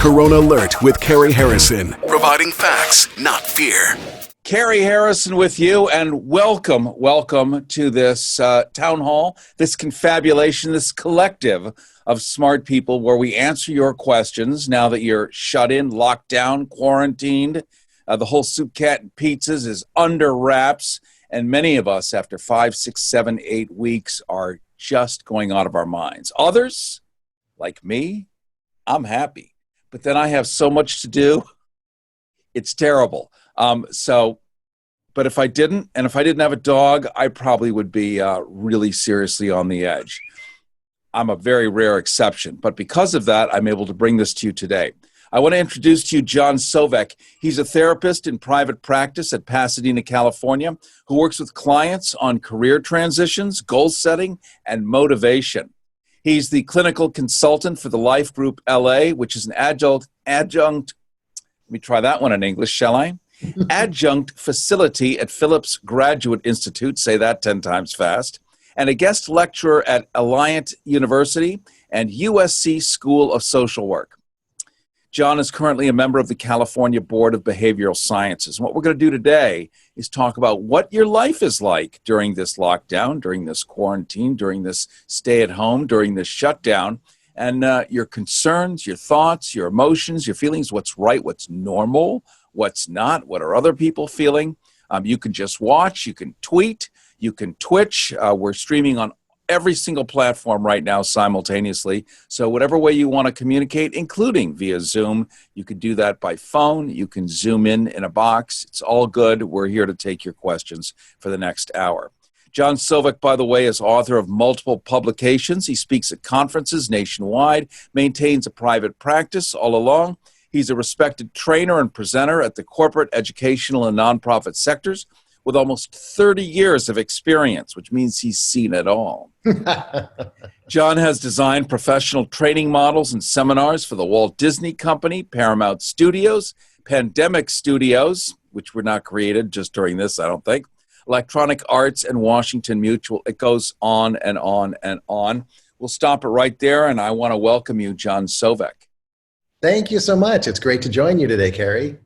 Corona Alert with Carrie Harrison, providing facts, not fear. Carrie Harrison with you, and welcome to this town hall, this confabulation, this collective of smart people where we answer your questions now that you're shut in, locked down, quarantined. The whole soup, cat, and pizzas is under wraps, and many of us, after 5, 6, 7, 8 weeks, are just going out of our minds. Others, like me, I'm happy, but then I have so much to do. It's terrible. But if I didn't have a dog, I probably would be really seriously on the edge. I'm a very rare exception, but because of that, I'm able to bring this to you today. I want to introduce to you John Sovec. He's a therapist in private practice at Pasadena, California, who works with clients on career transitions, goal setting, and motivation. He's the clinical consultant for the Life Group LA, which is an adjunct, let me try that one in English, shall I? Adjunct facility at Phillips Graduate Institute, say that 10 times fast, and a guest lecturer at Alliant University and USC School of Social Work. John is currently a member of the California Board of Behavioral Sciences. And what we're going to do today is talk about what your life is like during this lockdown, during this quarantine, during this stay at home, during this shutdown, and your concerns, your thoughts, your emotions, your feelings, what's right, what's normal, what's not, what are other people feeling. You can just watch, you can tweet, you can Twitch. We're streaming on every single platform right now simultaneously. So whatever way you want to communicate, including via Zoom, you can do that by phone. You can Zoom in a box. It's all good. We're here to take your questions for the next hour. John Sovec, by the way, is author of multiple publications. He speaks at conferences nationwide, maintains a private practice all along. He's a respected trainer and presenter at the corporate, educational, and nonprofit sectors with almost 30 years of experience, which means he's seen it all. John has designed professional training models and seminars for the Walt Disney Company, Paramount Studios, Pandemic Studios, which were not created just during this, I don't think, Electronic Arts, and Washington Mutual. It goes on and on and on. We'll stop it right there, and I want to welcome you, John Sovec. Thank you so much. It's great to join you today, Carrie.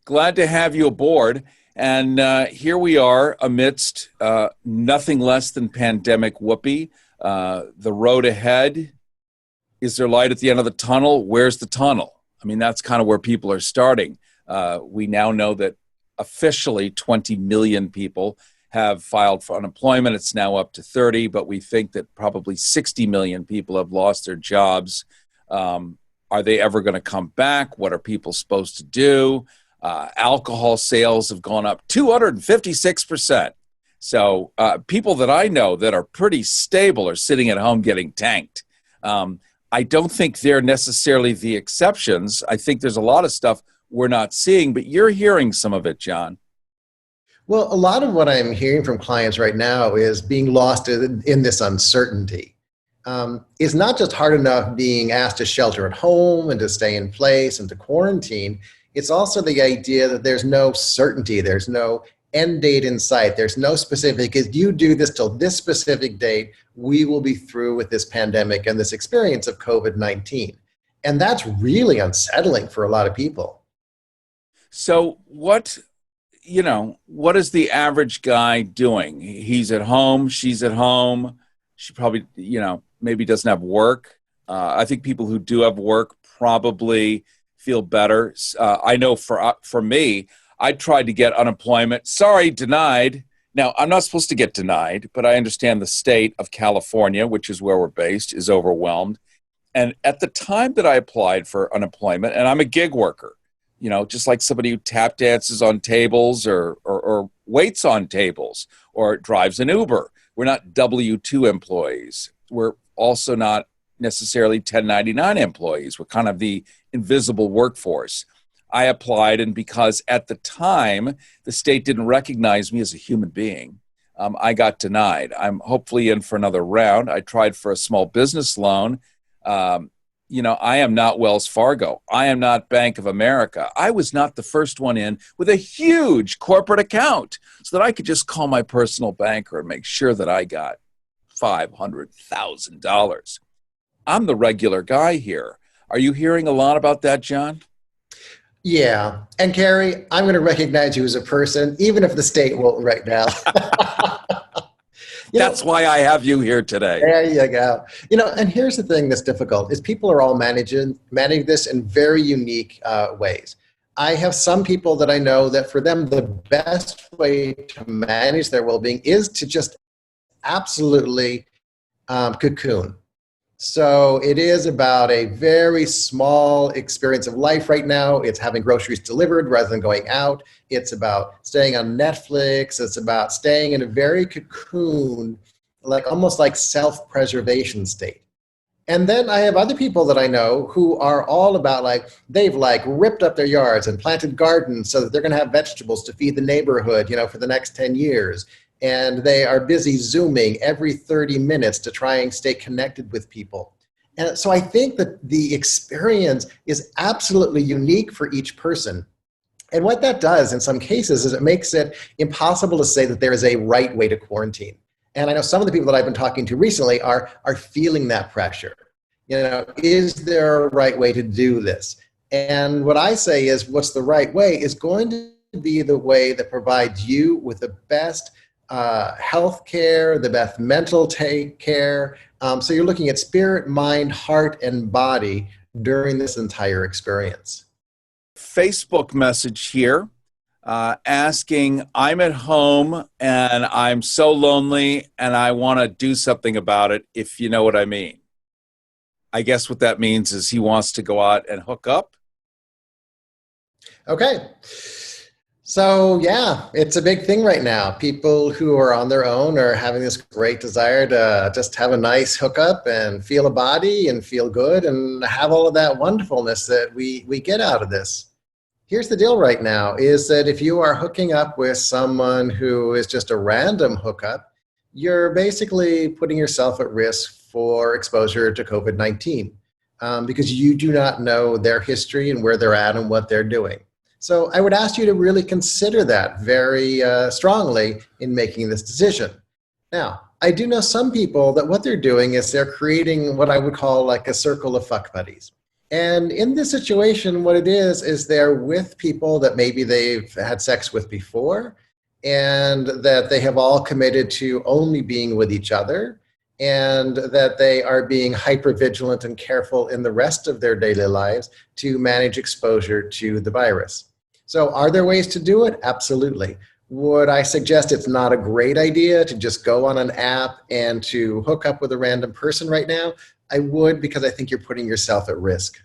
Glad to have you aboard. And here we are amidst nothing less than pandemic whoopee. The road ahead. Is there light at the end of the tunnel? Where's the tunnel? I mean, that's kind of where people are starting. We now know that officially 20 million people have filed for unemployment. It's now up to 30, but we think that probably 60 million people have lost their jobs. Are they ever going to come back? What are people supposed to do? Alcohol sales have gone up 256%. So people that I know that are pretty stable are sitting at home getting tanked. I don't think they're necessarily the exceptions. I think there's a lot of stuff we're not seeing, but you're hearing some of it, John. Well, a lot of what I'm hearing from clients right now is being lost in this uncertainty. It's not just hard enough being asked to shelter at home and to stay in place and to quarantine. It's also the idea that there's no certainty. There's no end date in sight. There's no specific, if you do this till this specific date, we will be through with this pandemic and this experience of COVID-19. And that's really unsettling for a lot of people. So what is the average guy doing? He's at home, she's at home. She probably, maybe doesn't have work. I think people who do have work probably feel better. I know for me, I tried to get unemployment. Sorry, denied. Now, I'm not supposed to get denied, but I understand the state of California, which is where we're based, is overwhelmed. And at the time that I applied for unemployment, and I'm a gig worker, just like somebody who tap dances on tables or waits on tables or drives an Uber. We're not W-2 employees. We're also not necessarily 1099 employees. We're kind of the invisible workforce. I applied, and because at the time the state didn't recognize me as a human being, I got denied. I'm hopefully in for another round. I tried for a small business loan. I am not Wells Fargo. I am not Bank of America. I was not the first one in with a huge corporate account so that I could just call my personal banker and make sure that I got $500,000. I'm the regular guy here. Are you hearing a lot about that, John? Yeah. And Carrie, I'm going to recognize you as a person, even if the state won't right now. That's why I have you here today. There you go. And here's the thing that's difficult is people are all managing this in very unique ways. I have some people that I know that for them, the best way to manage their well-being is to just absolutely cocoon. So it is about a very small experience of life right now. It's having groceries delivered rather than going out. It's about staying on Netflix. It's about staying in a very cocoon, almost like self-preservation state. And then I have other people that I know who are all about they've ripped up their yards and planted gardens so that they're going to have vegetables to feed the neighborhood, for the next 10 years. And they are busy Zooming every 30 minutes to try and stay connected with people. And so I think that the experience is absolutely unique for each person. And what that does in some cases is it makes it impossible to say that there is a right way to quarantine. And I know some of the people that I've been talking to recently are feeling that pressure. Is there a right way to do this? And what I say is what's the right way is going to be the way that provides you with the best health care, the best mental care. So you're looking at spirit, mind, heart, and body during this entire experience. Facebook message here asking, I'm at home and I'm so lonely and I want to do something about it, if you know what I mean. I guess what that means is he wants to go out and hook up. Okay. So yeah, it's a big thing right now. People who are on their own are having this great desire to just have a nice hookup and feel a body and feel good and have all of that wonderfulness that we get out of this. Here's the deal right now is that if you are hooking up with someone who is just a random hookup, you're basically putting yourself at risk for exposure to COVID-19 because you do not know their history and where they're at and what they're doing. So I would ask you to really consider that very strongly in making this decision. Now, I do know some people that what they're doing is they're creating what I would call a circle of fuck buddies. And in this situation, what it is they're with people that maybe they've had sex with before and that they have all committed to only being with each other and that they are being hypervigilant and careful in the rest of their daily lives to manage exposure to the virus. So are there ways to do it? Absolutely. Would I suggest it's not a great idea to just go on an app and to hook up with a random person right now? I would, because I think you're putting yourself at risk.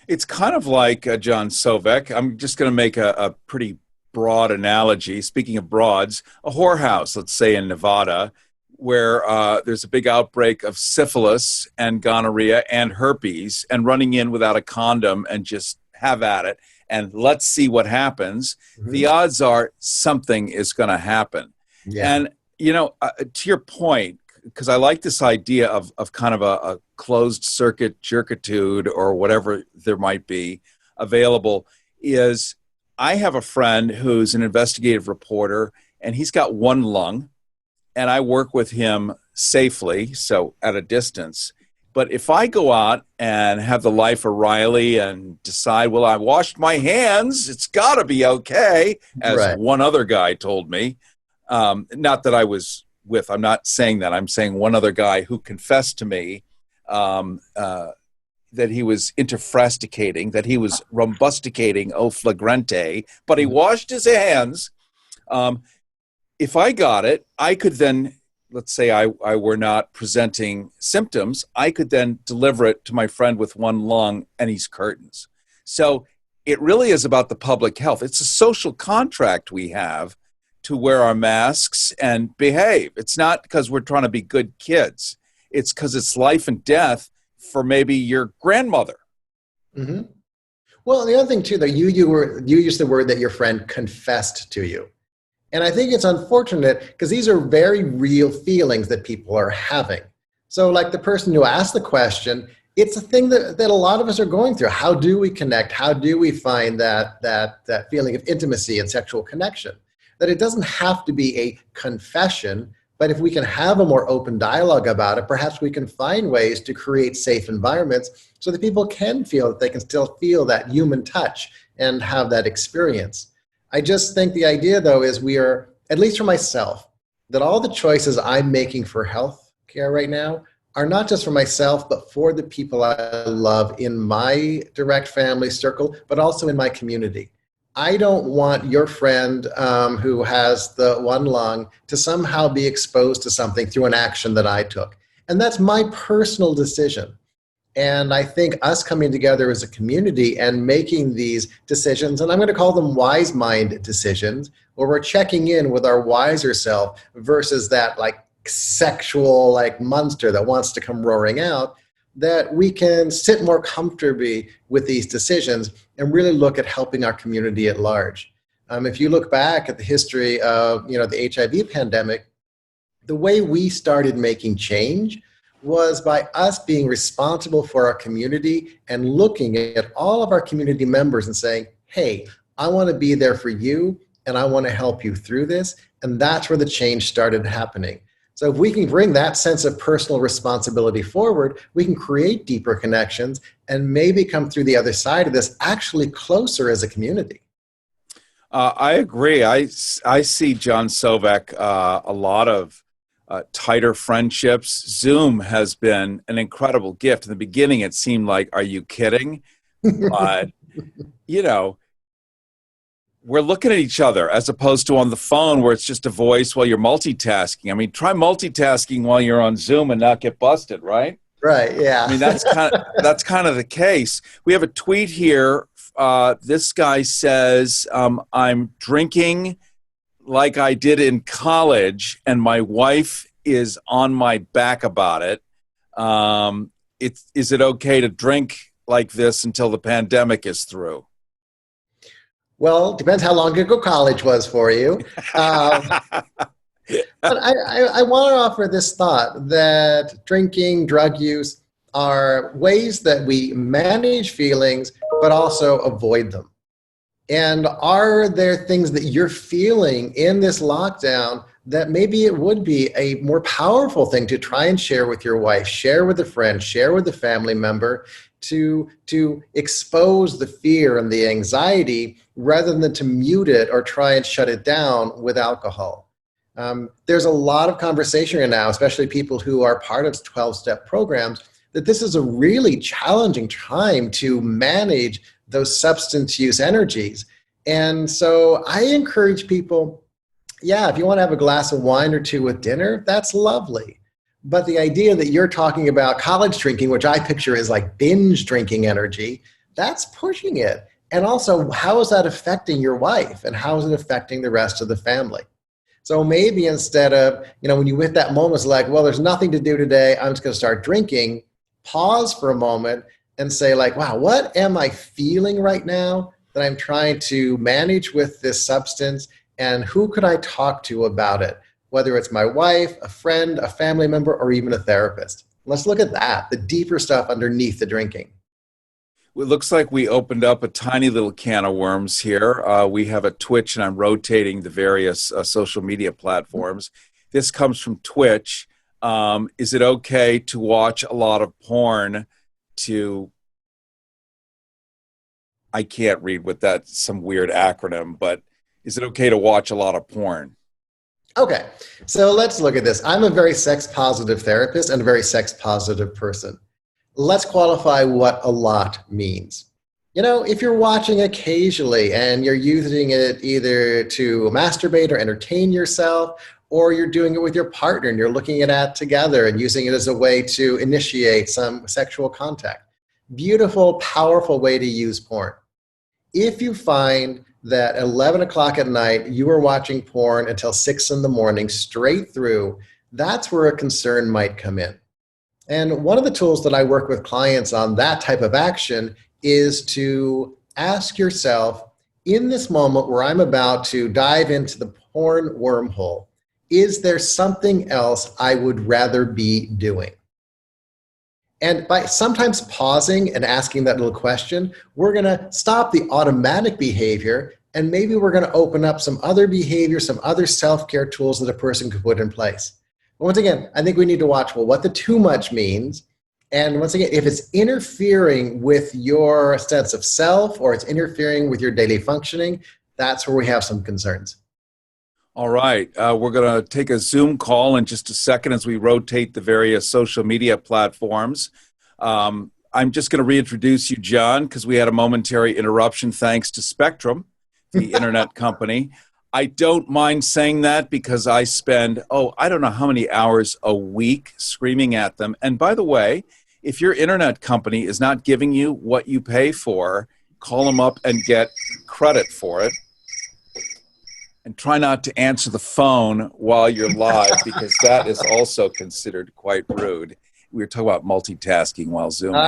It's kind of like John Sovec. I'm just going to make a pretty broad analogy. Speaking of broads, a whorehouse, let's say in Nevada, where there's a big outbreak of syphilis and gonorrhea and herpes, and running in without a condom and just have at it. And let's see what happens. Mm-hmm. The odds are something is going to happen. Yeah. And, to your point, because I like this idea of kind of a closed circuit jerkitude or whatever there might be available, is I have a friend who's an investigative reporter, and he's got one lung, and I work with him safely, so at a distance. But if I go out and have the life of Riley and decide, well, I washed my hands, it's got to be okay, as right. One other guy told me. Not that I was with, I'm not saying that. I'm saying one other guy who confessed to me that he was interfrasticating, that he was rumbusticating au flagrante, but he washed his hands. If I got it, I could then, let's say I were not presenting symptoms, I could then deliver it to my friend with one lung and he's curtains. So it really is about the public health. It's a social contract we have to wear our masks and behave. It's not because we're trying to be good kids. It's because it's life and death for maybe your grandmother. Mm-hmm. Well, the other thing too, that you used the word that your friend confessed to you. And I think it's unfortunate because these are very real feelings that people are having. So like the person who asked the question, it's a thing that a lot of us are going through. How do we connect? How do we find that feeling of intimacy and sexual connection? That it doesn't have to be a confession, But if we can have a more open dialogue about it, perhaps we can find ways to create safe environments so that people can feel that they can still feel that human touch and have that experience. I just think the idea, though, is we are, at least for myself, that all the choices I'm making for health care right now are not just for myself, but for the people I love in my direct family circle, but also in my community. I don't want your friend who has the one lung to somehow be exposed to something through an action that I took. And that's my personal decision. And I think us coming together as a community and making these decisions, and I'm going to call them wise mind decisions, where we're checking in with our wiser self versus that like sexual like monster that wants to come roaring out, that we can sit more comfortably with these decisions and really look at helping our community at large. If you look back at the history of the HIV pandemic, the way we started making change was by us being responsible for our community and looking at all of our community members and saying, hey, I want to be there for you and I want to help you through this. And that's where the change started happening. So if we can bring that sense of personal responsibility forward, we can create deeper connections and maybe come through the other side of this actually closer as a community. I agree. I see John Sovec, a lot of tighter friendships. Zoom has been an incredible gift. In the beginning, it seemed like, are you kidding? But, we're looking at each other as opposed to on the phone where it's just a voice while you're multitasking. I mean, try multitasking while you're on Zoom and not get busted, right? Right, yeah. I mean, that's kind of the case. We have a tweet here. This guy says, I'm drinking like I did in college, and my wife is on my back about it. Is it okay to drink like this until the pandemic is through? Well, depends how long ago college was for you. But I want to offer this thought that drinking, drug use are ways that we manage feelings, but also avoid them. And are there things that you're feeling in this lockdown that maybe it would be a more powerful thing to try and share with your wife, share with a friend, share with a family member, to expose the fear and the anxiety rather than to mute it or try and shut it down with alcohol. There's a lot of conversation right now, especially people who are part of 12-step programs, that this is a really challenging time to manage those substance use energies. And so I encourage people, yeah, if you want to have a glass of wine or two with dinner, that's lovely. But the idea that you're talking about college drinking, which I picture as like binge drinking energy, that's pushing it. And also, how is that affecting your wife? And how is it affecting the rest of the family? So maybe instead of, when you hit that moment, it's like, well, there's nothing to do today, I'm just going to start drinking, pause for a moment and say like, wow, what am I feeling right now that I'm trying to manage with this substance? And who could I talk to about it? Whether it's my wife, a friend, a family member, or even a therapist. Let's look at that, the deeper stuff underneath the drinking. It looks like we opened up a tiny little can of worms here. We have a Twitch, and I'm rotating the various social media platforms. This comes from Twitch. Is it okay to watch a lot of porn I can't read what that's some weird acronym, but is it okay to watch a lot of porn? Okay, so let's look at this. I'm a very sex-positive therapist and a very sex-positive person. Let's qualify what a lot means. If you're watching occasionally and you're using it either to masturbate or entertain yourself, or you're doing it with your partner and you're looking at it together and using it as a way to initiate some sexual contact. Beautiful, powerful way to use porn. If you find that at 11 o'clock at night, you are watching porn until 6 in the morning straight through, that's where a concern might come in. And one of the tools that I work with clients on that type of action is to ask yourself, in this moment where I'm about to dive into the porn wormhole, is there something else I would rather be doing? And by sometimes pausing and asking that little question, we're going to stop the automatic behavior, and maybe we're going to open up some other behavior, some other self-care tools that a person could put in place. Once again, I think we need to watch, well, what the too much means. And once again, if it's interfering with your sense of self or it's interfering with your daily functioning, that's where we have some concerns. All right. We're going to take a Zoom call in just a second as we rotate the various social media platforms. I'm just going to reintroduce you, John, because we had a momentary interruption thanks to Spectrum, the internet company. I don't mind saying that because I spend, I don't know how many hours a week screaming at them. And by the way, if your internet company is not giving you what you pay for, call them up and get credit for it. And try not to answer the phone while you're live because that is also considered quite rude. We were talking about multitasking while Zooming.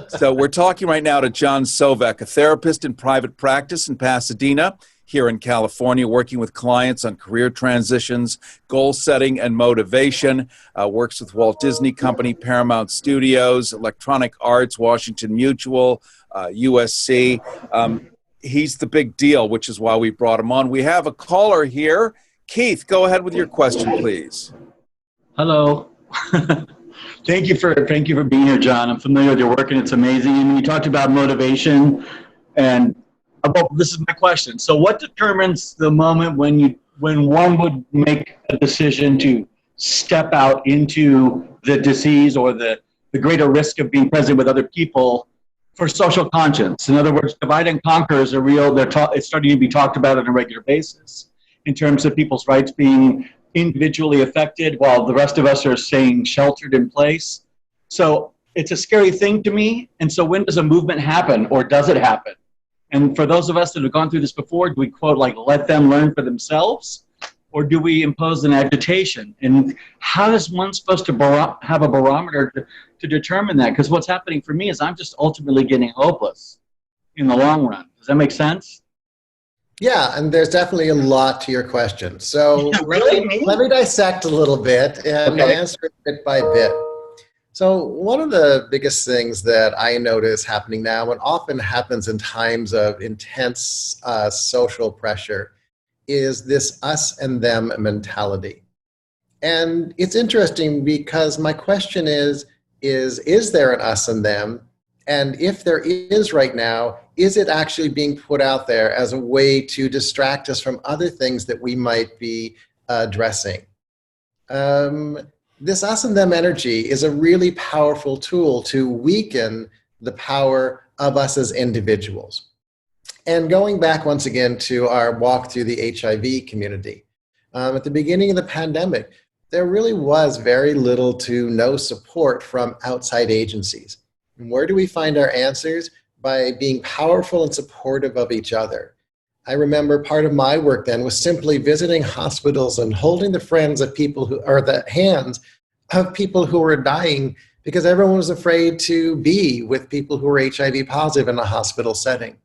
So we're talking right now to John Sovec, a therapist in private practice in Pasadena, here in California, working with clients on career transitions, goal setting, and motivation. Works with Walt Disney Company, Paramount Studios, Electronic Arts, Washington Mutual, USC. He's the big deal, which is why we brought him on. We have a caller here. Keith, go ahead with your question, please. Hello. Thank you for being here, John. I'm familiar with your work, and it's amazing. And you talked about motivation, and this is my question. So, what determines the moment when one would make a decision to step out into the disease or the greater risk of being present with other people for social conscience? In other words, divide and conquer is it's starting to be talked about on a regular basis in terms of people's rights being individually affected while the rest of us are staying sheltered in place. So it's a scary thing to me. And so when does a movement happen, or does it happen? And for those of us that have gone through this before, do we quote, like, let them learn for themselves? Or do we impose an agitation? And how is one supposed to have a barometer to determine that? Because what's happening for me is I'm just ultimately getting hopeless in the long run. Does that make sense? Yeah, and there's definitely a lot to your question. So let me dissect a little bit and answer it bit by bit. So one of the biggest things that I notice happening now, and often happens in times of intense social pressure, is this us and them mentality. And it's interesting because my question is there an us and them? And if there is right now, is it actually being put out there as a way to distract us from other things that we might be addressing? This us and them energy is a really powerful tool to weaken the power of us as individuals. And going back once again to our walk through the HIV community, at the beginning of the pandemic, there really was very little to no support from outside agencies. And where do we find our answers? By being powerful and supportive of each other. I remember part of my work then was simply visiting hospitals and holding the friends of people the hands of people who were dying because everyone was afraid to be with people who were HIV positive in a hospital setting.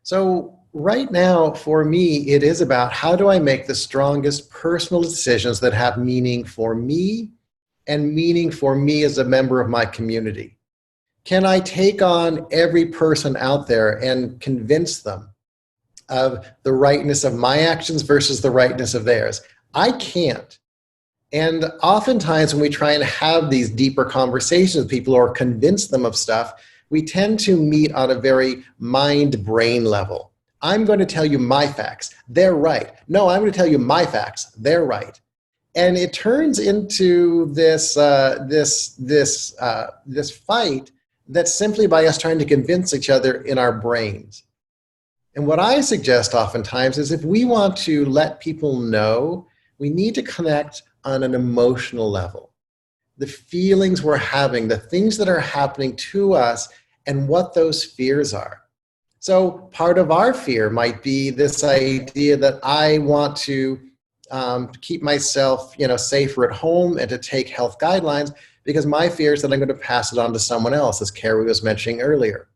So right now, for me, it is about how do I make the strongest personal decisions that have meaning for me and meaning for me as a member of my community. Can I take on every person out there and convince them of the rightness of my actions versus the rightness of theirs? I can't. And oftentimes when we try and have these deeper conversations with people or convince them of stuff, we tend to meet on a very mind-brain level. I'm going to tell you my facts. They're right. No, I'm going to tell you my facts. They're right. And it turns into this fight that's simply by us trying to convince each other in our brains. And what I suggest oftentimes is if we want to let people know, we need to connect on an emotional level. The feelings we're having, the things that are happening to us, and what those fears are. So part of our fear might be this idea that I want to keep myself, safer at home and to take health guidelines because my fear is that I'm going to pass it on to someone else, as Carrie was mentioning earlier.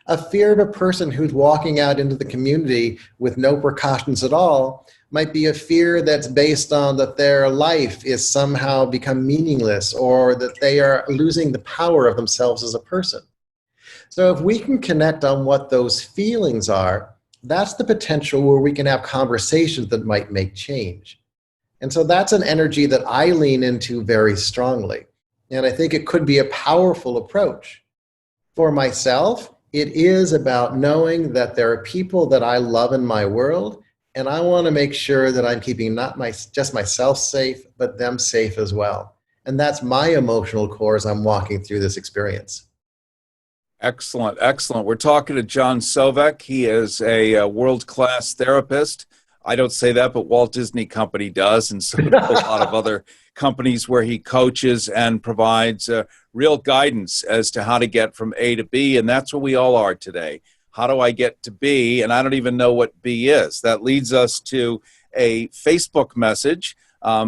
A fear of a person who's walking out into the community with no precautions at all might be a fear that's based on that their life is somehow become meaningless or that they are losing the power of themselves as a person. So if we can connect on what those feelings are, that's the potential where we can have conversations that might make change. And so that's an energy that I lean into very strongly. And I think it could be a powerful approach. For myself, it is about knowing that there are people that I love in my world, and I want to make sure that I'm keeping not just myself safe, but them safe as well. And that's my emotional core as I'm walking through this experience. Excellent, excellent. We're talking to John Sovec. He is a world-class therapist. I don't say that, but Walt Disney Company does, and so do a lot of other companies where he coaches and provides real guidance as to how to get from A to B, and that's where we all are today. How do I get to B? And I don't even know what B is. That leads us to a Facebook message.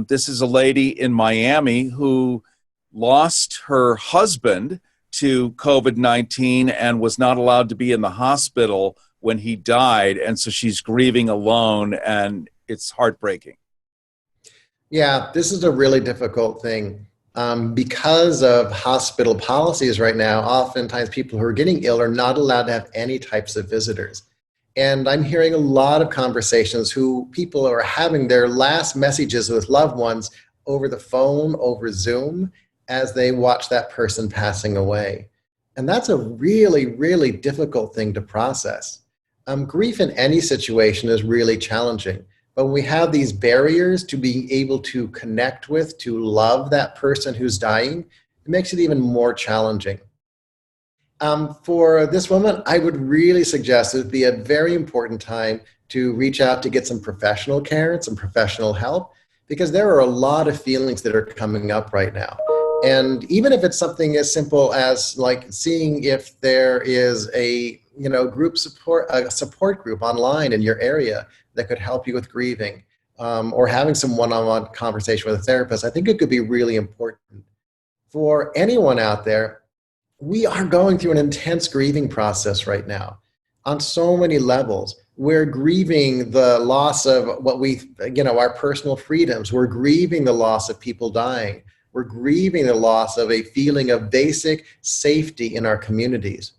This is a lady in Miami who lost her husband to COVID-19 and was not allowed to be in the hospital when he died. And so she's grieving alone, and it's heartbreaking. Yeah, this is a really difficult thing. Because of hospital policies right now, oftentimes people who are getting ill are not allowed to have any types of visitors. And I'm hearing a lot of conversations people are having their last messages with loved ones over the phone, over Zoom, as they watch that person passing away. And that's a really, really difficult thing to process. Grief in any situation is really challenging. But when we have these barriers to being able to connect with, to love that person who's dying, it makes it even more challenging. For this woman, I would really suggest it would be a very important time to reach out to get some professional care and some professional help, because there are a lot of feelings that are coming up right now. And even if it's something as simple as like seeing if there is a support group online in your area that could help you with grieving, or having some one-on-one conversation with a therapist, I think it could be really important. For anyone out there, we are going through an intense grieving process right now on so many levels. We're grieving the loss of our personal freedoms. We're grieving the loss of people dying. We're grieving the loss of a feeling of basic safety in our communities.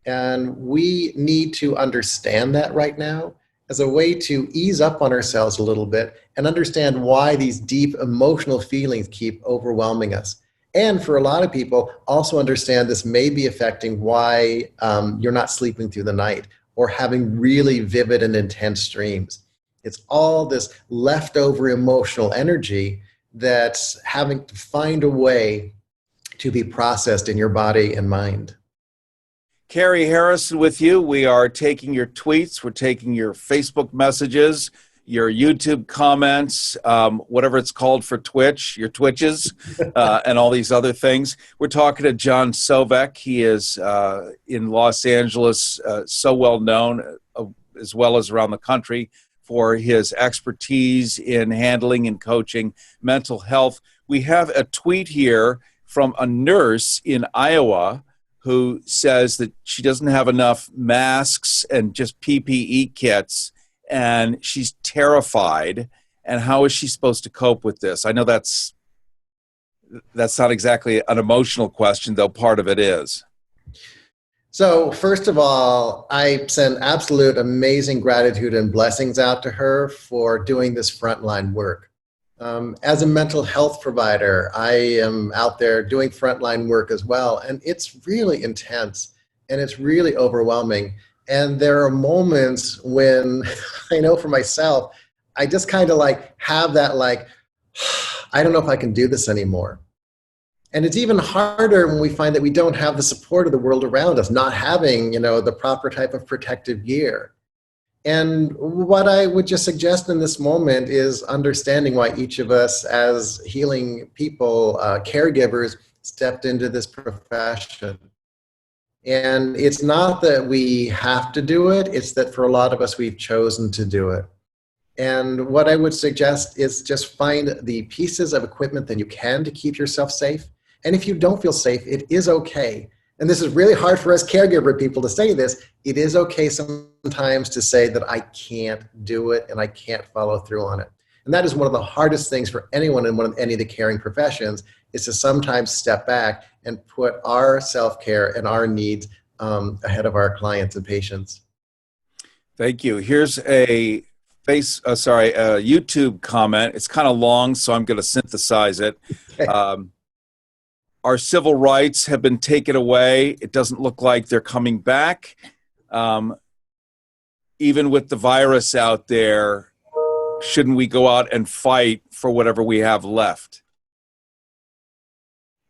And we need to understand that right now as a way to ease up on ourselves a little bit and understand why these deep emotional feelings keep overwhelming us. And for a lot of people, also understand this may be affecting why you're not sleeping through the night or having really vivid and intense dreams. It's all this leftover emotional energy that's having to find a way to be processed in your body and mind. Carrie Harrison with you. We are taking your tweets. We're taking your Facebook messages, your YouTube comments, whatever it's called for Twitch, your Twitches, and all these other things. We're talking to John Sovec. He is in Los Angeles, so well known, as well as around the country, for his expertise in handling and coaching mental health. We have a tweet here from a nurse in Iowa who says that she doesn't have enough masks and just PPE kits, and she's terrified. And how is she supposed to cope with this? I know that's not exactly an emotional question, though part of it is. So first of all, I send absolute amazing gratitude and blessings out to her for doing this frontline work. As a mental health provider, I am out there doing frontline work as well, and it's really intense and it's really overwhelming. And there are moments when I know for myself, I just kind of have that I don't know if I can do this anymore. And it's even harder when we find that we don't have the support of the world around us, not having, the proper type of protective gear. And what I would just suggest in this moment is understanding why each of us as healing people, caregivers, stepped into this profession. And it's not that we have to do it, it's that for a lot of us, we've chosen to do it. And what I would suggest is just find the pieces of equipment that you can to keep yourself safe. And if you don't feel safe, it is okay. And this is really hard for us caregiver people to say this. It is okay sometimes to say that I can't do it and I can't follow through on it. And that is one of the hardest things for anyone in any of the caring professions, is to sometimes step back and put our self-care and our needs ahead of our clients and patients. Thank you. Here's a YouTube comment. It's kind of long, so I'm going to synthesize it. Our civil rights have been taken away. It doesn't look like they're coming back. Even with the virus out there, shouldn't we go out and fight for whatever we have left?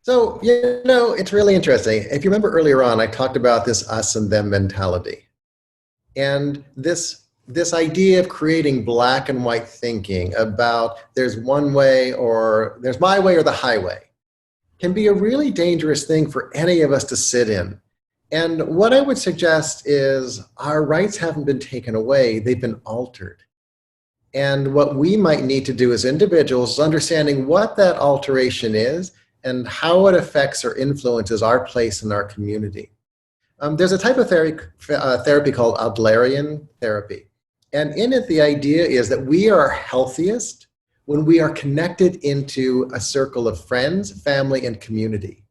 So, it's really interesting. If you remember earlier on, I talked about this us and them mentality. And this idea of creating black and white thinking about there's one way or there's my way or the highway can be a really dangerous thing for any of us to sit in. And what I would suggest is our rights haven't been taken away, they've been altered. And what we might need to do as individuals is understanding what that alteration is and how it affects or influences our place in our community. There's a type of therapy called Adlerian therapy. And in it, the idea is that we are healthiest when we are connected into a circle of friends, family, and community.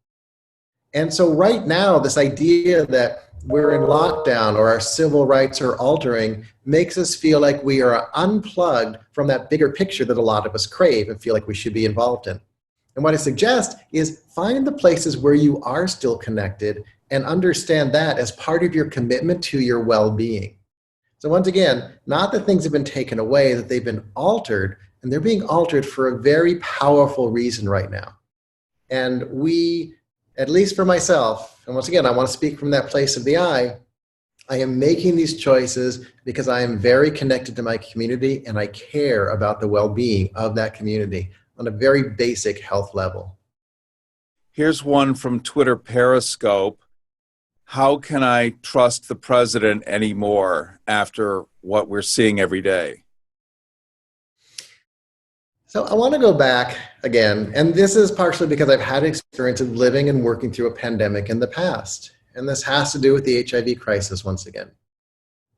And so right now, this idea that we're in lockdown or our civil rights are altering makes us feel like we are unplugged from that bigger picture that a lot of us crave and feel like we should be involved in. And what I suggest is find the places where you are still connected and understand that as part of your commitment to your well-being. So once again, not that things have been taken away, that they've been altered, and they're being altered for a very powerful reason right now. And we, at least for myself, and once again, I want to speak from that place of the I am making these choices because I am very connected to my community and I care about the well-being of that community on a very basic health level. Here's one from Twitter Periscope. How can I trust the president anymore after what we're seeing every day? So I want to go back again, and this is partially because I've had experience of living and working through a pandemic in the past. And this has to do with the HIV crisis once again.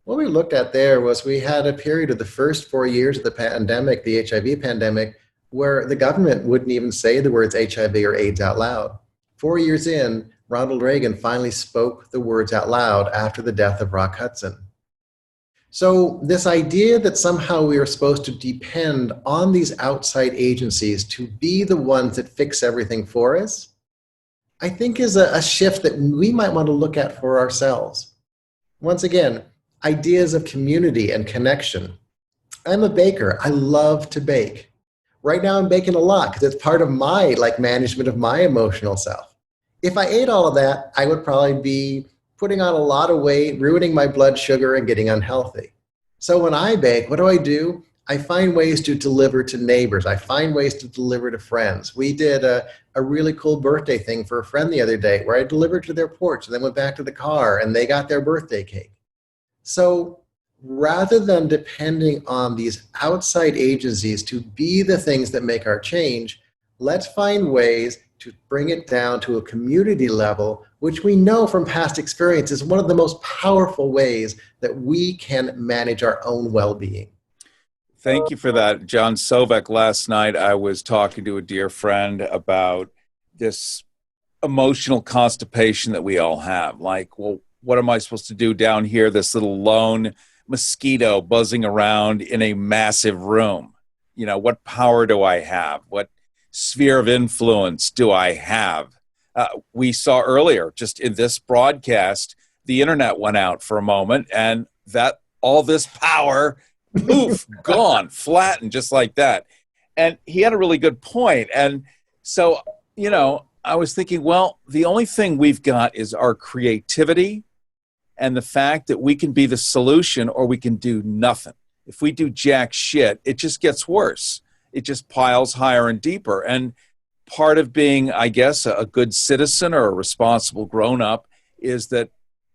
What we looked at there was we had a period of the first 4 years of the pandemic, the HIV pandemic, where the government wouldn't even say the words HIV or AIDS out loud. 4 years in, Ronald Reagan finally spoke the words out loud after the death of Rock Hudson. So this idea that somehow we are supposed to depend on these outside agencies to be the ones that fix everything for us, I think is a shift that we might want to look at for ourselves. Once again, ideas of community and connection. I'm a baker. I love to bake. Right now I'm baking a lot because it's part of my management of my emotional self. If I ate all of that, I would probably be putting on a lot of weight, ruining my blood sugar, and getting unhealthy. So when I bake, what do? I find ways to deliver to neighbors. I find ways to deliver to friends. We did a really cool birthday thing for a friend the other day where I delivered to their porch and then went back to the car and they got their birthday cake. So rather than depending on these outside agencies to be the things that make our change, let's find ways to bring it down to a community level, which we know from past experience is one of the most powerful ways that we can manage our own well-being. Thank you for that, John Sovec. Last night, I was talking to a dear friend about this emotional constipation that we all have. Like, well, what am I supposed to do down here, this little lone mosquito buzzing around in a massive room? You know, what power do I have? What sphere of influence do I have? We saw earlier, just in this broadcast, the internet went out for a moment, and that all this power, poof, gone, flattened, just like that. And he had a really good point. And so, you know, I was thinking, well, the only thing we've got is our creativity and the fact that we can be the solution or we can do nothing. If we do jack shit, it just gets worse. It just piles higher and deeper. And part of being, I guess, a good citizen or a responsible grown-up is that,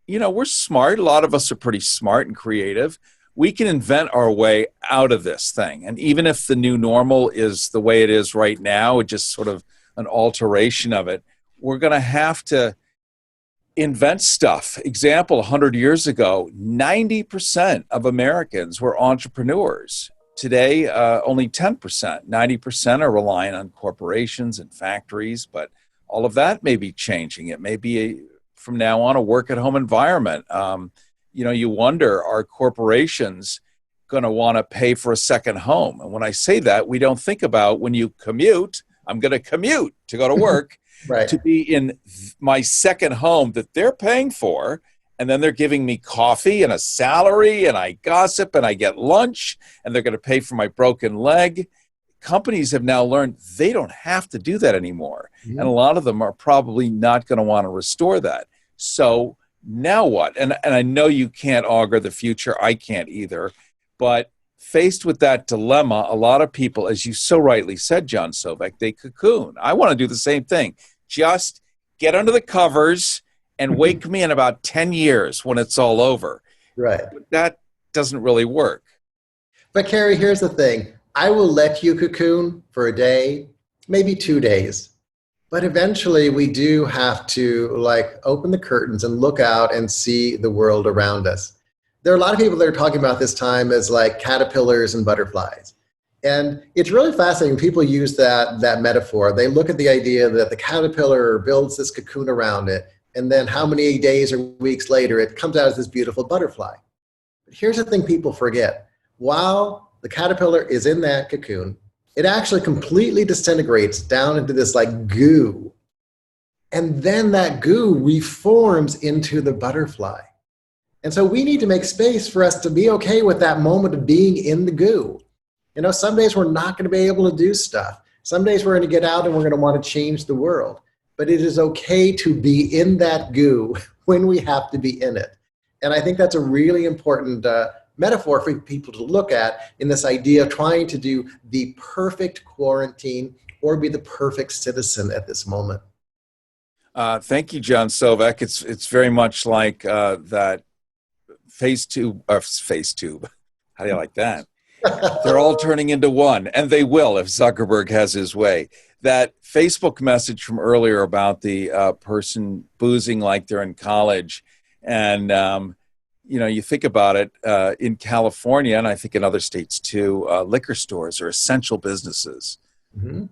you know, we're smart. A lot of us are pretty smart and creative. We can invent our way out of this thing. And even if the new normal is the way it is right now, it's just sort of an alteration of it, we're going to have to invent stuff. Example, 100 years ago, 90% of Americans were entrepreneurs. Today, only 10%. 90% are relying on corporations and factories, but all of that may be changing. It may be, from now on, a work-at-home environment. You know, you wonder, are corporations going to want to pay for a second home. And when I say that, we don't think about when you commute, I'm going to commute to go to work, Right. to be in my second home that they're paying for. And then they're giving me coffee and a salary, and I gossip and I get lunch, and they're going to pay for my broken leg. Companies have now learned they don't have to do that anymore. Mhm. And a lot of them are probably not going to want to restore that. So now what? And I know you can't augur the future. I can't either. But faced with that dilemma, a lot of people, as you so rightly said, John Sovec, they cocoon. I want to do the same thing. Just get under the covers and wake me in about 10 years when it's all over. Right. But that doesn't really work. But Carrie, here's the thing. I will let you cocoon for a day, maybe 2 days. But eventually we do have to open the curtains and look out and see the world around us. There are a lot of people that are talking about this time as like caterpillars and butterflies. And it's really fascinating. People use that metaphor. They look at the idea that the caterpillar builds this cocoon around it, and then how many days or weeks later it comes out as this beautiful butterfly. But here's the thing people forget. While the caterpillar is in that cocoon, it actually completely disintegrates down into this goo. And then that goo reforms into the butterfly. And so we need to make space for us to be okay with that moment of being in the goo. Some days we're not going to be able to do stuff. Some days we're going to get out and we're going to want to change the world. But it is okay to be in that goo when we have to be in it. And I think that's a really important metaphor for people to look at in this idea of trying to do the perfect quarantine or be the perfect citizen at this moment. Thank you, John Sovec. It's very much like that face tube. How do you like that? They're all turning into one, and they will if Zuckerberg has his way. That Facebook message from earlier about the person boozing like they're in college, and you think about it in California, and I think in other states too. Liquor stores are essential businesses. Mm-hmm.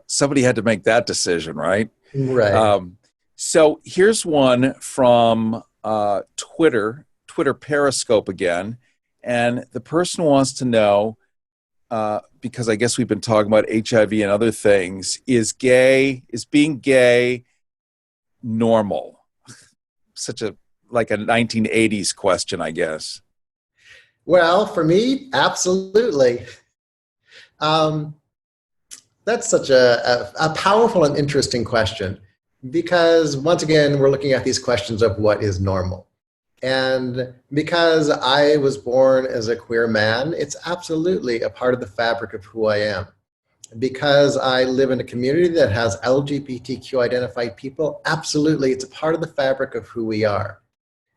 Somebody had to make that decision, right? Right. So here's one from Twitter Periscope again. And the person wants to know, because I guess we've been talking about HIV and other things, is being gay normal? Such a 1980s question, I guess. Well, for me, absolutely. That's such a powerful and interesting question, because once again, we're looking at these questions of what is normal. And because I was born as a queer man, it's absolutely a part of the fabric of who I am. Because I live in a community that has LGBTQ identified people, absolutely, it's a part of the fabric of who we are.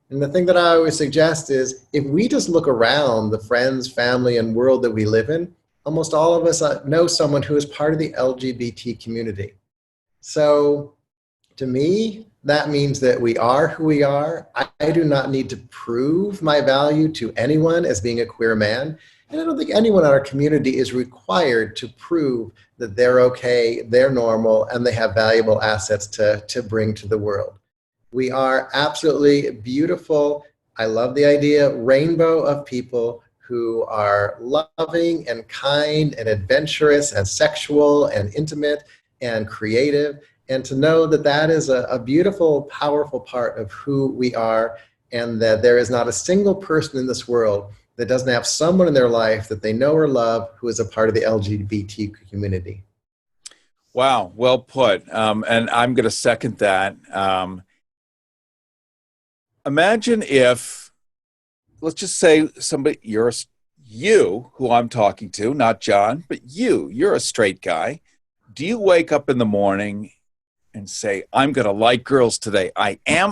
And the thing that I always suggest is if we just look around the friends, family, and world that we live in, almost all of us know someone who is part of the LGBT community. So to me, that means that we are who we are. I do not need to prove my value to anyone as being a queer man. And I don't think anyone in our community is required to prove that they're okay, they're normal, and they have valuable assets to bring to the world. We are absolutely beautiful. I love the idea, rainbow of people who are loving and kind and adventurous and sexual and intimate and creative. And to know that that is a beautiful, powerful part of who we are, and that there is not a single person in this world that doesn't have someone in their life that they know or love who is a part of the LGBT community. Wow, well put. And I'm going to second that. Imagine if, let's just say you, who I'm talking to, not John, but you're a straight guy. Do you wake up in the morning and say, I'm going to like girls today? I am,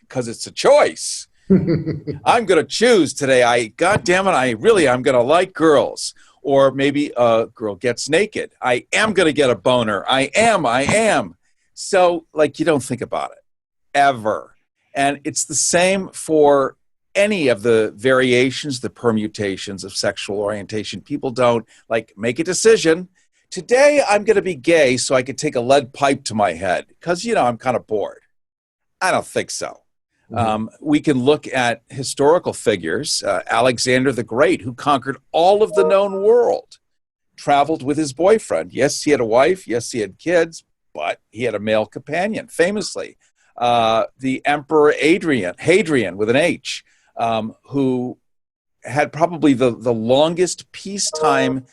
because it's a choice. I'm going to choose today. I'm going to like girls. Or maybe a girl gets naked. I am going to get a boner. I am. So you don't think about it ever. And it's the same for any of the variations, the permutations of sexual orientation. People don't make a decision. Today, I'm going to be gay so I could take a lead pipe to my head because, I'm kind of bored. I don't think so. We can look at historical figures. Alexander the Great, who conquered all of the known world, traveled with his boyfriend. Yes, he had a wife. Yes, he had kids, but he had a male companion, famously. The Emperor Hadrian with an H, who had probably the longest peacetime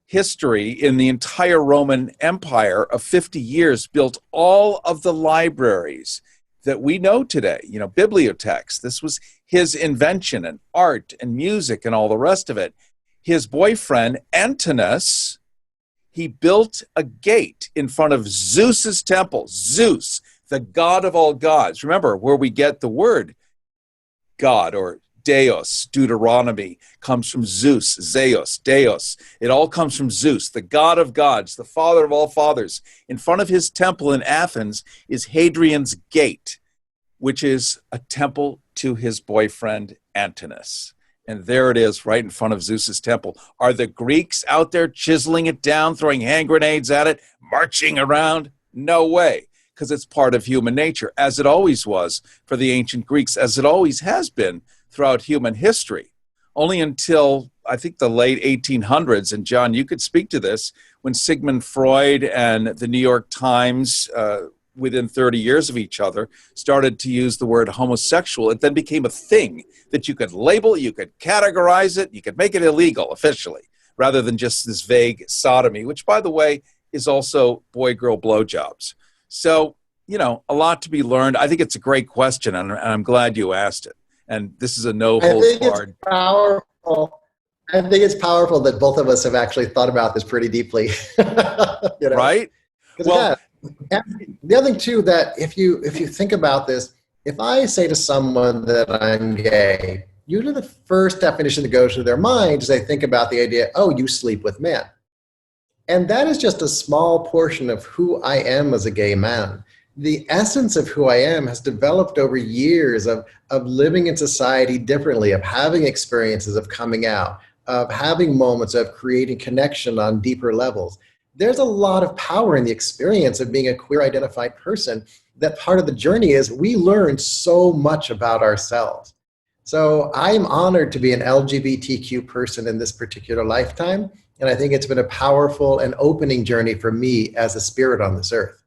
history in the entire Roman Empire of 50 years, built all of the libraries that we know today, bibliotheques. This was his invention, and art and music and all the rest of it. His boyfriend, Antinous, he built a gate in front of Zeus's temple. Zeus, the god of all gods. Remember, where we get the word God or Deus, Deuteronomy, comes from Zeus, Zeus, Deus. It all comes from Zeus, the god of gods, the father of all fathers. In front of his temple in Athens is Hadrian's Gate, which is a temple to his boyfriend, Antinous. And there it is, right in front of Zeus's temple. Are the Greeks out there chiseling it down, throwing hand grenades at it, marching around? No way, because it's part of human nature, as it always was for the ancient Greeks, as it always has been throughout human history. Only until, I think, the late 1800s, and John, you could speak to this, when Sigmund Freud and the New York Times, within 30 years of each other, started to use the word homosexual. It then became a thing that you could label, you could categorize it, you could make it illegal officially, rather than just this vague sodomy, which, by the way, is also boy-girl blowjobs. So, a lot to be learned. I think it's a great question, and I'm glad you asked it. And this is a no-holds-barred. I think it's powerful that both of us have actually thought about this pretty deeply. Right? Well, the other thing too, that if you think about this, if I say to someone that I'm gay, usually the first definition that goes through their mind is they think about the idea, oh, you sleep with men. And that is just a small portion of who I am as a gay man. The essence of who I am has developed over years of living in society differently, of having experiences of coming out, of having moments of creating connection on deeper levels. There's a lot of power in the experience of being a queer identified person. That part of the journey is we learn so much about ourselves. So I'm honored to be an LGBTQ person in this particular lifetime. And I think it's been a powerful and opening journey for me as a spirit on this earth.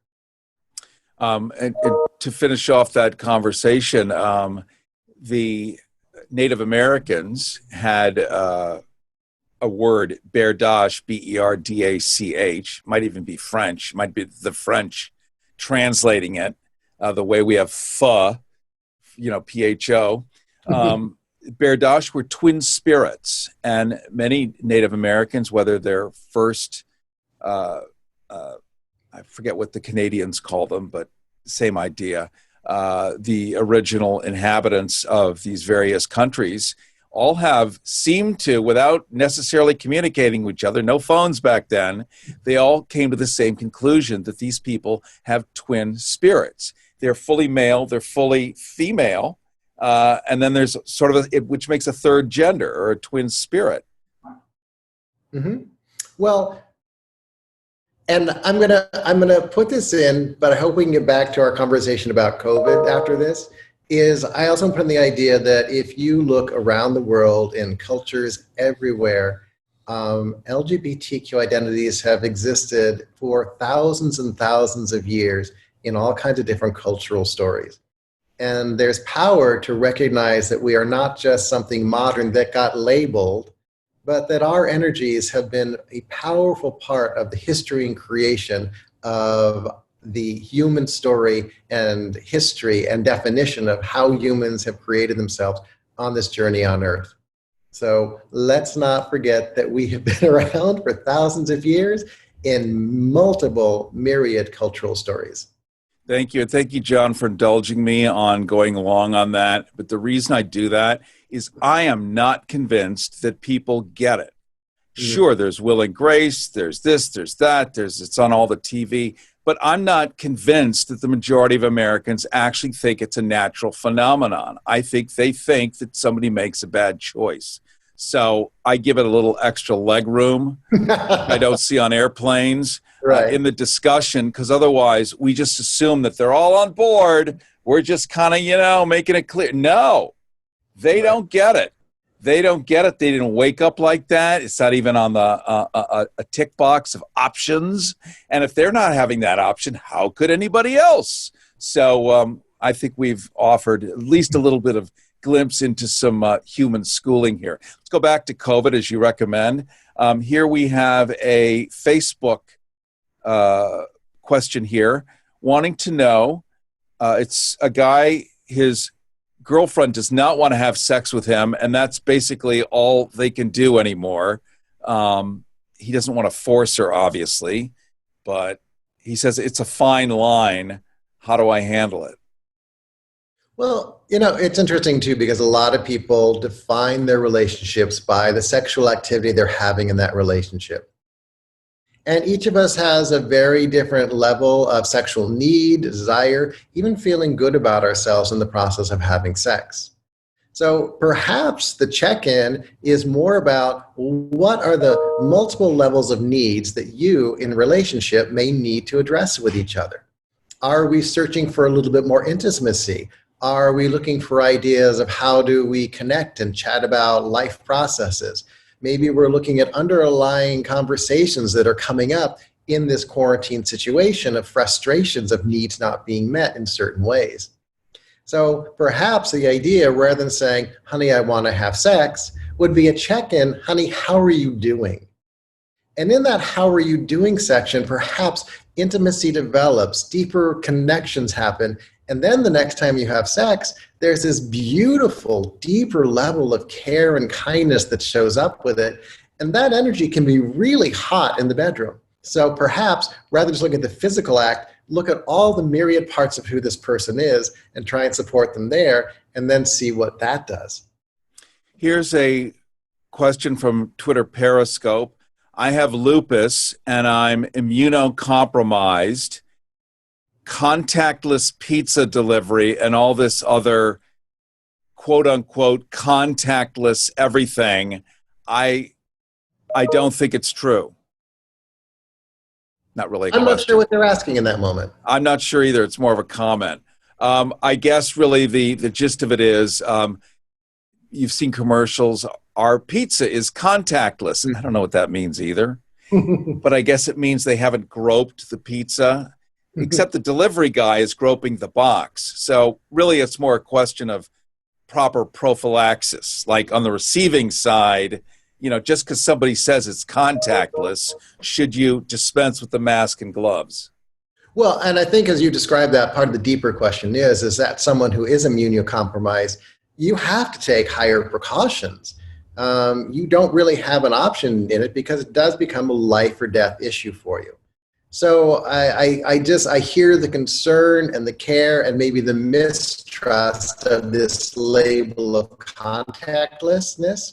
And to finish off that conversation, the Native Americans had a word, berdach, B-E-R-D-A-C-H, might even be French, might be the French translating it, the way we have pho, P-H-O. Berdach were twin spirits, and many Native Americans, whether they're first, I forget what the Canadians call them, but same idea. The original inhabitants of these various countries all seemed to, without necessarily communicating with each other, no phones back then, they all came to the same conclusion that these people have twin spirits. They're fully male, they're fully female, and then there's sort of which makes a third gender or a twin spirit. Mm-hmm. Well, and I'm gonna put this in, but I hope we can get back to our conversation about COVID after this. I also put in the idea that if you look around the world in cultures everywhere, LGBTQ identities have existed for thousands and thousands of years in all kinds of different cultural stories. And there's power to recognize that we are not just something modern that got labeled, but that our energies have been a powerful part of the history and creation of the human story and history and definition of how humans have created themselves on this journey on Earth. So let's not forget that we have been around for thousands of years in multiple myriad cultural stories. Thank you. And thank you, John, for indulging me on going along on that. But the reason I do that is I am not convinced that people get it. Sure, there's Will and Grace, there's this, there's that, it's on all the TV, but I'm not convinced that the majority of Americans actually think it's a natural phenomenon. I think they think that somebody makes a bad choice. So I give it a little extra leg room I don't see on airplanes in the discussion, because otherwise we just assume that they're all on board we're just kind of, making it clear. No, they don't get it. They don't get it. They didn't wake up like that. It's not even on the a tick box of options. And if they're not having that option, how could anybody else? So I think we've offered at least a little bit of glimpse into some human schooling here. Let's go back to COVID, as you recommend. Here we have a Facebook question here, wanting to know, it's a guy, his girlfriend does not want to have sex with him, and that's basically all they can do anymore. He doesn't want to force her, obviously, but he says it's a fine line. How do I handle it? Well, it's interesting too, because a lot of people define their relationships by the sexual activity they're having in that relationship. And each of us has a very different level of sexual need, desire, even feeling good about ourselves in the process of having sex. So perhaps the check-in is more about what are the multiple levels of needs that you in a relationship may need to address with each other. Are we searching for a little bit more intimacy? Are we looking for ideas of how do we connect and chat about life processes? Maybe we're looking at underlying conversations that are coming up in this quarantine situation of frustrations of needs not being met in certain ways. So perhaps the idea, rather than saying, honey, I want to have sex, would be a check-in, honey, how are you doing? And in that how are you doing section, perhaps intimacy develops, deeper connections happen, and then the next time you have sex, there's this beautiful, deeper level of care and kindness that shows up with it. And that energy can be really hot in the bedroom. So perhaps, rather than just look at the physical act, look at all the myriad parts of who this person is and try and support them there, and then see what that does. Here's a question from Twitter Periscope. I have lupus and I'm immunocompromised. Contactless pizza delivery and all this other quote unquote contactless everything, I don't think it's true. Not really a question. I'm not sure what they're asking in that moment. I'm not sure either. It's more of a comment. I guess really the gist of it is you've seen commercials, our pizza is contactless. And I don't know what that means either. But I guess it means they haven't groped the pizza. Except the delivery guy is groping the box. So really it's more a question of proper prophylaxis. Like on the receiving side, just because somebody says it's contactless, should you dispense with the mask and gloves? Well, and I think as you described that, part of the deeper question is that someone who is immunocompromised, you have to take higher precautions. You don't really have an option in it because it does become a life or death issue for you. So I hear the concern and the care and maybe the mistrust of this label of contactlessness.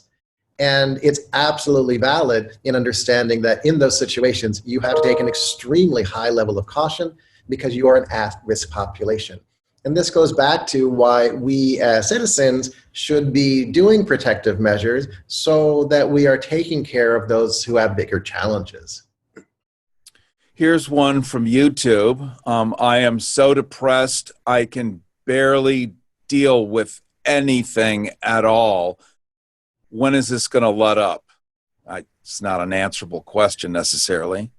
And it's absolutely valid in understanding that in those situations, you have to take an extremely high level of caution because you are an at-risk population. And this goes back to why we as citizens should be doing protective measures so that we are taking care of those who have bigger challenges. Here's one from YouTube. I am so depressed, I can barely deal with anything at all. When is this going to let up? It's not an answerable question necessarily.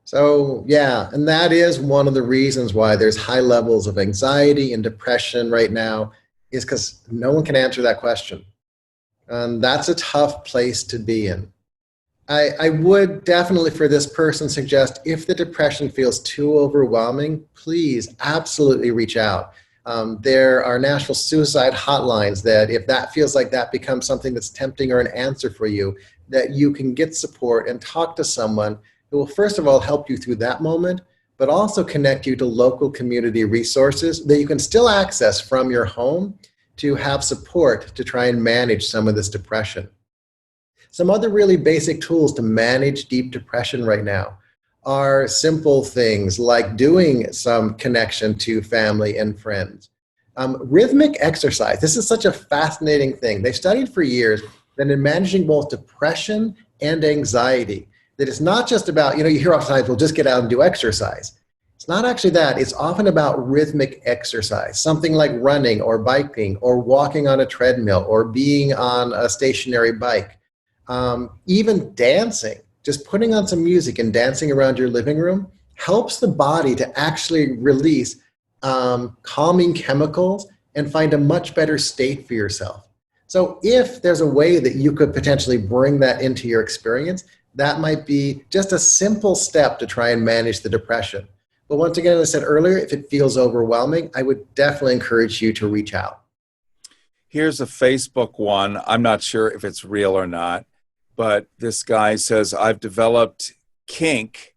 So yeah, and that is one of the reasons why there's high levels of anxiety and depression right now, is because no one can answer that question. And that's a tough place to be in. I would definitely for this person suggest if the depression feels too overwhelming, please absolutely reach out. There are national suicide hotlines that if that feels like that becomes something that's tempting or an answer for you, that you can get support and talk to someone who will first of all help you through that moment, but also connect you to local community resources that you can still access from your home to have support to try and manage some of this depression. Some other really basic tools to manage deep depression right now are simple things like doing some connection to family and friends. Rhythmic exercise. This is such a fascinating thing. They've studied for years that in managing both depression and anxiety, that it's not just about, you hear oftentimes, well, just get out and do exercise. It's not actually that. It's often about rhythmic exercise, something like running or biking or walking on a treadmill or being on a stationary bike. Even dancing, just putting on some music and dancing around your living room helps the body to actually release calming chemicals and find a much better state for yourself. So if there's a way that you could potentially bring that into your experience, that might be just a simple step to try and manage the depression. But once again, as I said earlier, if it feels overwhelming, I would definitely encourage you to reach out. Here's a Facebook one. I'm not sure if it's real or not, but this guy says, I've developed kink,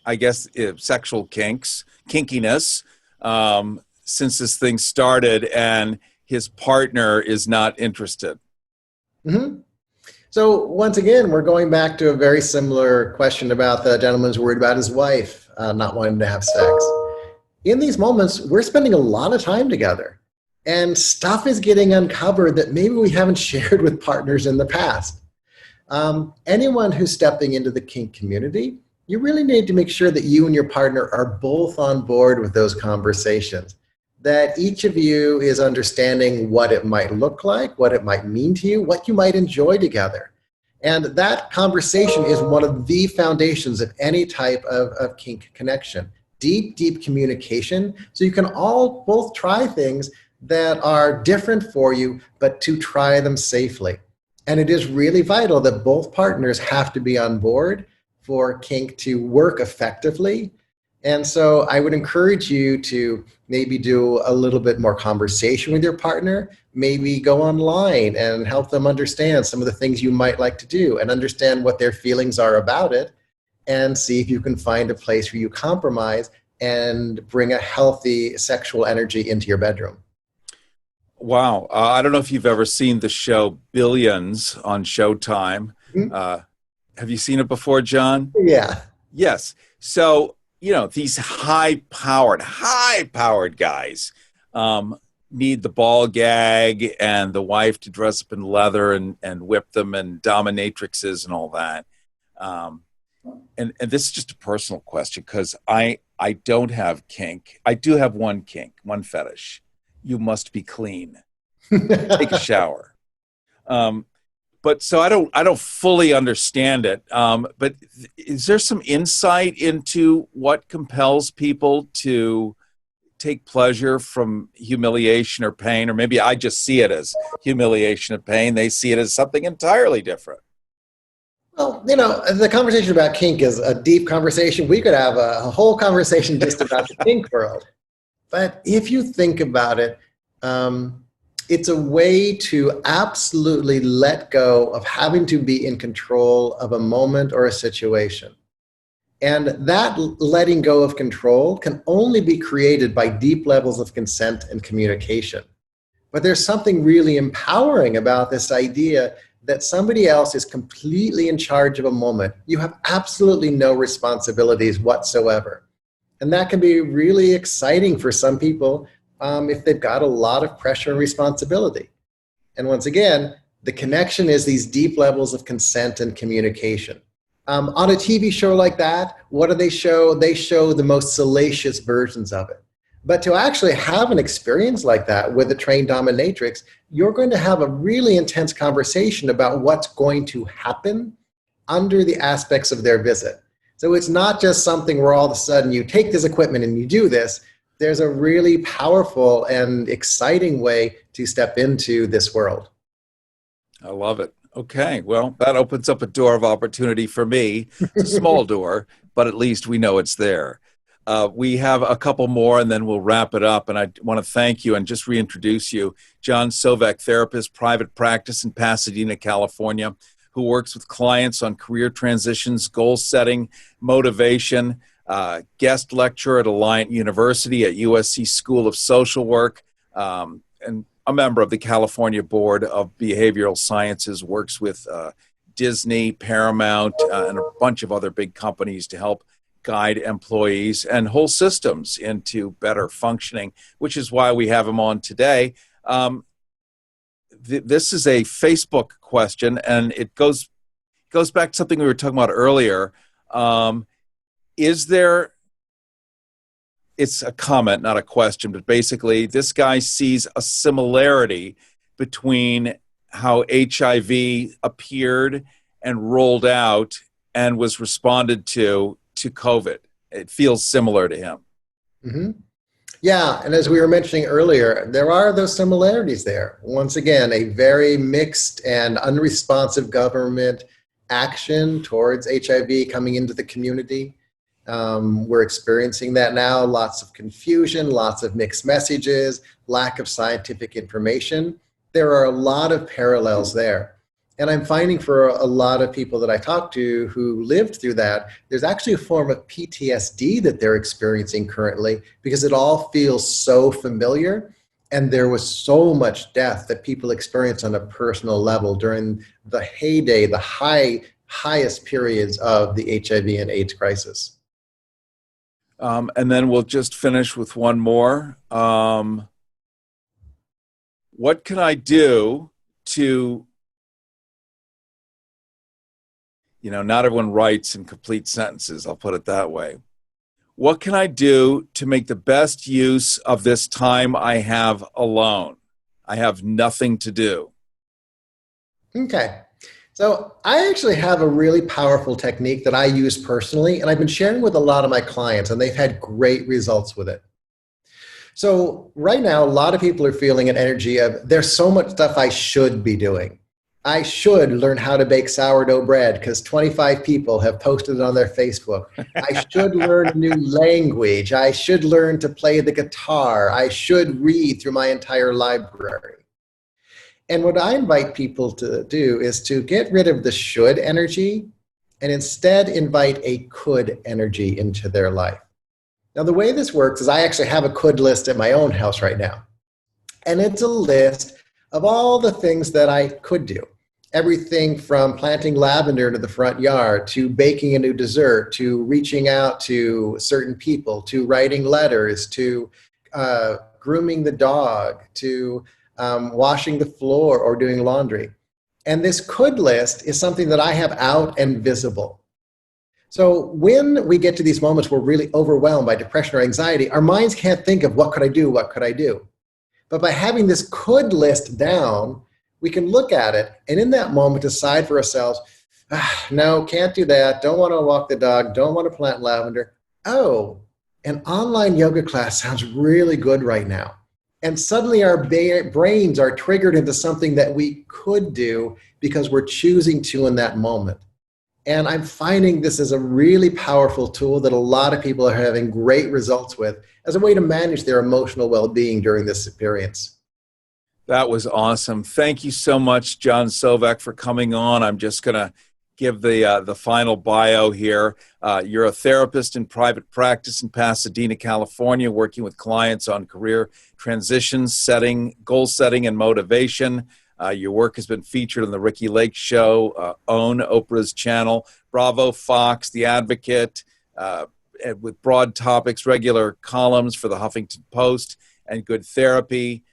I guess, sexual kinks, kinkiness, since this thing started, and his partner is not interested. Mm-hmm. So once again, we're going back to a very similar question about the gentleman who's worried about his wife not wanting to have sex. In these moments, we're spending a lot of time together, and stuff is getting uncovered that maybe we haven't shared with partners in the past. Anyone who's stepping into the kink community, you really need to make sure that you and your partner are both on board with those conversations, that each of you is understanding what it might look like, what it might mean to you, what you might enjoy together. And that conversation is one of the foundations of any type of kink connection. Deep, deep communication, so you can all both try things that are different for you, but to try them safely. And it is really vital that both partners have to be on board for kink to work effectively. And so I would encourage you to maybe do a little bit more conversation with your partner, maybe go online and help them understand some of the things you might like to do and understand what their feelings are about it, and see if you can find a place where you compromise and bring a healthy sexual energy into your bedroom. Wow. I don't know if you've ever seen the show Billions on Showtime. Mm-hmm. Have you seen it before, John? Yeah. Yes. So, these high-powered guys need the ball gag and the wife to dress up in leather and whip them, and dominatrixes and all that. And this is just a personal question, because I don't have kink. I do have one kink, one fetish. You must be clean. Take a shower. But so I don't fully understand it. But is there some insight into what compels people to take pleasure from humiliation or pain? Or maybe I just see it as humiliation and pain. They see it as something entirely different. Well, the conversation about kink is a deep conversation. We could have a whole conversation just about the kink world. But if you think about it, it's a way to absolutely let go of having to be in control of a moment or a situation. And that letting go of control can only be created by deep levels of consent and communication. But there's something really empowering about this idea that somebody else is completely in charge of a moment. You have absolutely no responsibilities whatsoever. And that can be really exciting for some people if they've got a lot of pressure and responsibility. And once again, the connection is these deep levels of consent and communication. On a TV show like that, what do they show? They show the most salacious versions of it. But to actually have an experience like that with a trained dominatrix, you're going to have a really intense conversation about what's going to happen under the aspects of their visit. So it's not just something where all of a sudden you take this equipment and you do this. There's a really powerful and exciting way to step into this world. I love it. Okay, well, that opens up a door of opportunity for me. It's a small door, but at least we know it's there. We have a couple more, and then we'll wrap it up. And I want to thank you and just reintroduce you. John Sovec, therapist, private practice in Pasadena, California, who works with clients on career transitions, goal setting, motivation, guest lecturer at Alliant University at USC School of Social Work, and a member of the California Board of Behavioral Sciences, works with Disney, Paramount, and a bunch of other big companies to help guide employees and whole systems into better functioning, which is why we have him on today. This is a Facebook question, and it goes back to something we were talking about earlier. Is there it's a comment, not a question, but basically this guy sees a similarity between how HIV appeared and rolled out and was responded to COVID. It feels similar to him. Mm-hmm. Yeah, and as we were mentioning earlier, there are those similarities there. Once again, a very mixed and unresponsive government action towards HIV coming into the community. We're experiencing that now, lots of confusion, lots of mixed messages, lack of scientific information. There are a lot of parallels there. And I'm finding for a lot of people that I talk to who lived through that, there's actually a form of PTSD that they're experiencing currently because it all feels so familiar. And there was so much death that people experienced on a personal level during the heyday, the highest periods of the HIV and AIDS crisis. And then we'll just finish with one more. What can I do to, not everyone writes in complete sentences, I'll put it that way. What can I do to make the best use of this time I have alone? I have nothing to do. Okay. So I actually have a really powerful technique that I use personally, and I've been sharing with a lot of my clients, and they've had great results with it. So right now, a lot of people are feeling an energy of, there's so much stuff I should be doing. I should learn how to bake sourdough bread because 25 people have posted it on their Facebook. I should learn a new language. I should learn to play the guitar. I should read through my entire library. And what I invite people to do is to get rid of the should energy and instead invite a could energy into their life. Now, the way this works is I actually have a could list at my own house right now. And it's a list of all the things that I could do. Everything from planting lavender into the front yard, to baking a new dessert, to reaching out to certain people, to writing letters, to grooming the dog, to washing the floor or doing laundry. And this could list is something that I have out and visible. So when we get to these moments where we're really overwhelmed by depression or anxiety, our minds can't think of what could I do, what could I do? But by having this could list down, we can look at it and in that moment decide for ourselves, no, can't do that, don't want to walk the dog, don't want to plant lavender. Oh, an online yoga class sounds really good right now. And suddenly our brains are triggered into something that we could do because we're choosing to in that moment. And I'm finding this is a really powerful tool that a lot of people are having great results with as a way to manage their emotional well-being during this experience. That was awesome. Thank you so much, John Sovec, for coming on. I'm just going to give the final bio here. You're a therapist in private practice in Pasadena, California, working with clients on career transitions, goal setting, and motivation. Your work has been featured on the Ricky Lake Show, OWN, Oprah's channel, Bravo, Fox, The Advocate, with broad topics, regular columns for the Huffington Post, and Good Therapy.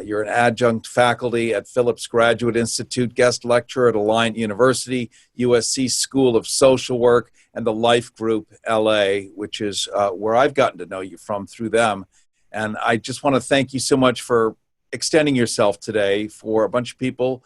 You're an adjunct faculty at Phillips Graduate Institute, guest lecturer at Alliant University, USC School of Social Work, and the Life Group LA, which is where I've gotten to know you from through them. And I just want to thank you so much for extending yourself today for a bunch of people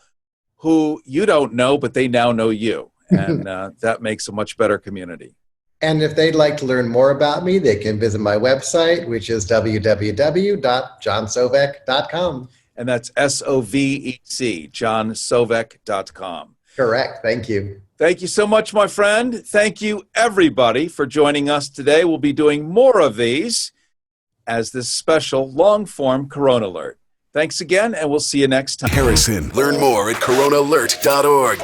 who you don't know, but they now know you. And that makes a much better community. And if they'd like to learn more about me, they can visit my website, which is www.johnsovec.com. And that's SOVEC, johnsovec.com. Correct. Thank you. Thank you so much, my friend. Thank you, everybody, for joining us today. We'll be doing more of these as this special long-form Corona Alert. Thanks again, and we'll see you next time. Harrison. Learn more at coronaalert.org.